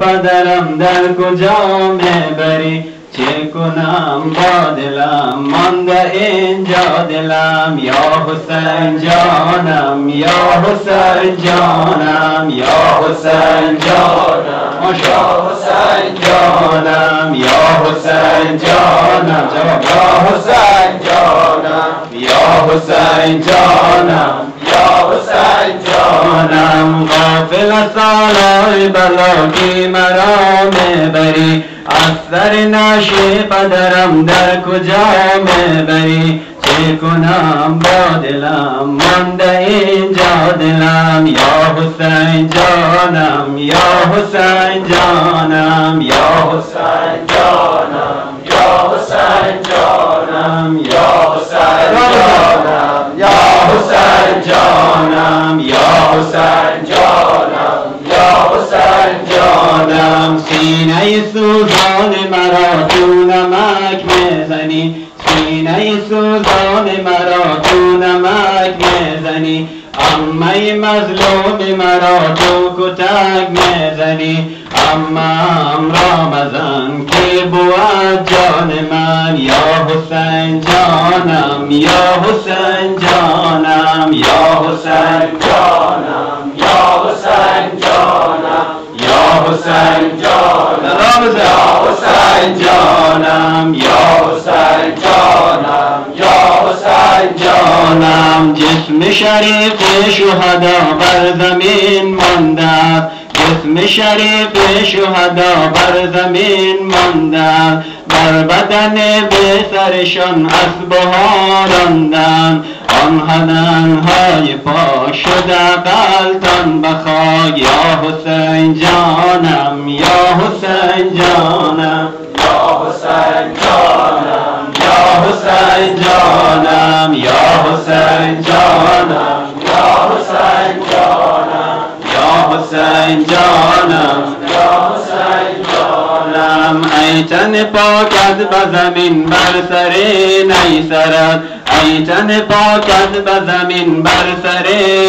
پدرم در کجا میبری؟ چه کنم با دلم مانده اینجا دلم. یا حسین جانم یا حسین جانم یا حسین جانم یا حسین جانم یا حسین جانم یا حسین جانم یا حسین جانم یا حسین جانم. غافل سالای بلاگی مرا میبری، از سر نشی پدرم در کجا میبری؟ چه کنم با دلم مانده اینجا دلم. یا حسین جانم یا حسین جانم یا حسین جانم یا حسین جانم یا حسین جانم یا حسین جانم یا حسین جانم یا حسین جانم. سینه سوزان مرا تو نمک میزنی، سینه سوزان مرا تو نمک میزنی. عمه مظلوم مرا تو کتک میزنی. عمم رمضان که بود جان من. یا حسین جانم یا حسین جانم یا حسین جانم یا حسین جانم یا حسین جانم یا حسین جانم یا حسین جانم یا حسین جانم. جسم شریف شهدا بر زمین مانده، جسم شریف شهدا بر زمین مانده. بر بدن به سرشان اسبها راندند، آن بدنهای پاک شده غلطان به خاک. یا حسین جانم یا حسین جانم یا حسین جانم یا حسین جانم یا حسین جانم یا حسین جانم یا حسین جانم یا حسین جانم. ای تن پاکت به زمین بر سر نیسرد، ای تن پاکت به زمین بر سر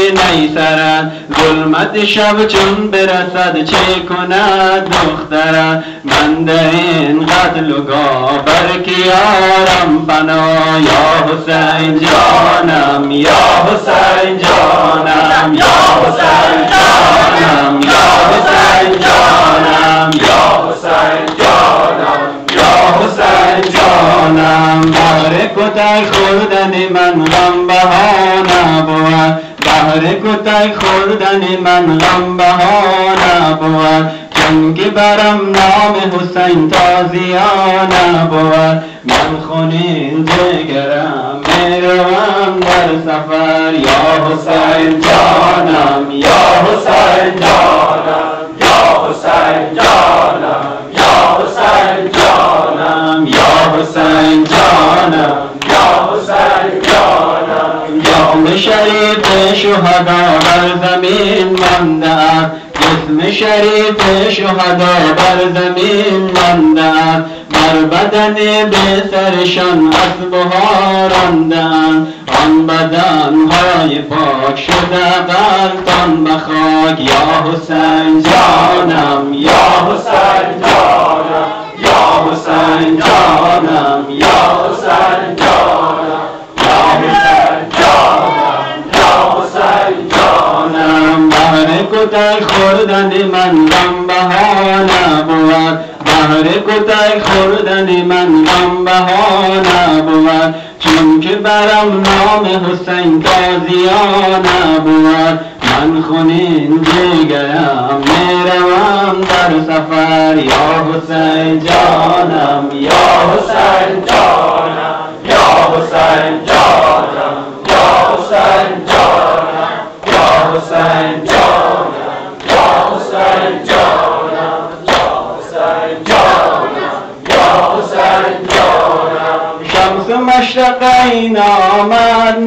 نیسرد. ظلمت شب چون برسد چه کند دخترد؟ من در این قتل و گاه بر کیارم پناه. یا حسین جانم یا حسین جانم یا حسین جانم یا حسین جانم یا حسین جانم یا حسین جانم. بهر کتک خوردن من غم بهانه بود، بهر کتک خوردن من غم بهانه بود. چون که برم نام حسین تازیانه بود. من خونین جگرم میروم در سفر. یا حسین جانم یا حسین جانم یا حسین جانم یا حسین جانم یا حسین جانم یا حسین جانم. جام شریف شهدا بر زمین مانده، جسم شریف شهدا بر زمین مانده. بر بدن به سرشان اسبها راندند، آن بدنهای پاک شده غلطان به خاک. یا حسین جانم یا حسین جانم یا حسین جانم یا حسین جانم یا حسین جانم یا حسین جانم. بهر کتک خوردن من غم بهانه بود، بهر کتک خوردن من غم بهانه بود. چون که برم نام حسین تازیانه بود. من خونین جگرم میروم در سفر. یا حسین جانم یا حسین جانم یا حسین جانم یا حسین جانم یا حسین جانم یا حسین جانم یا حسین جانم یا حسین جانم. شمس مشرقین آمد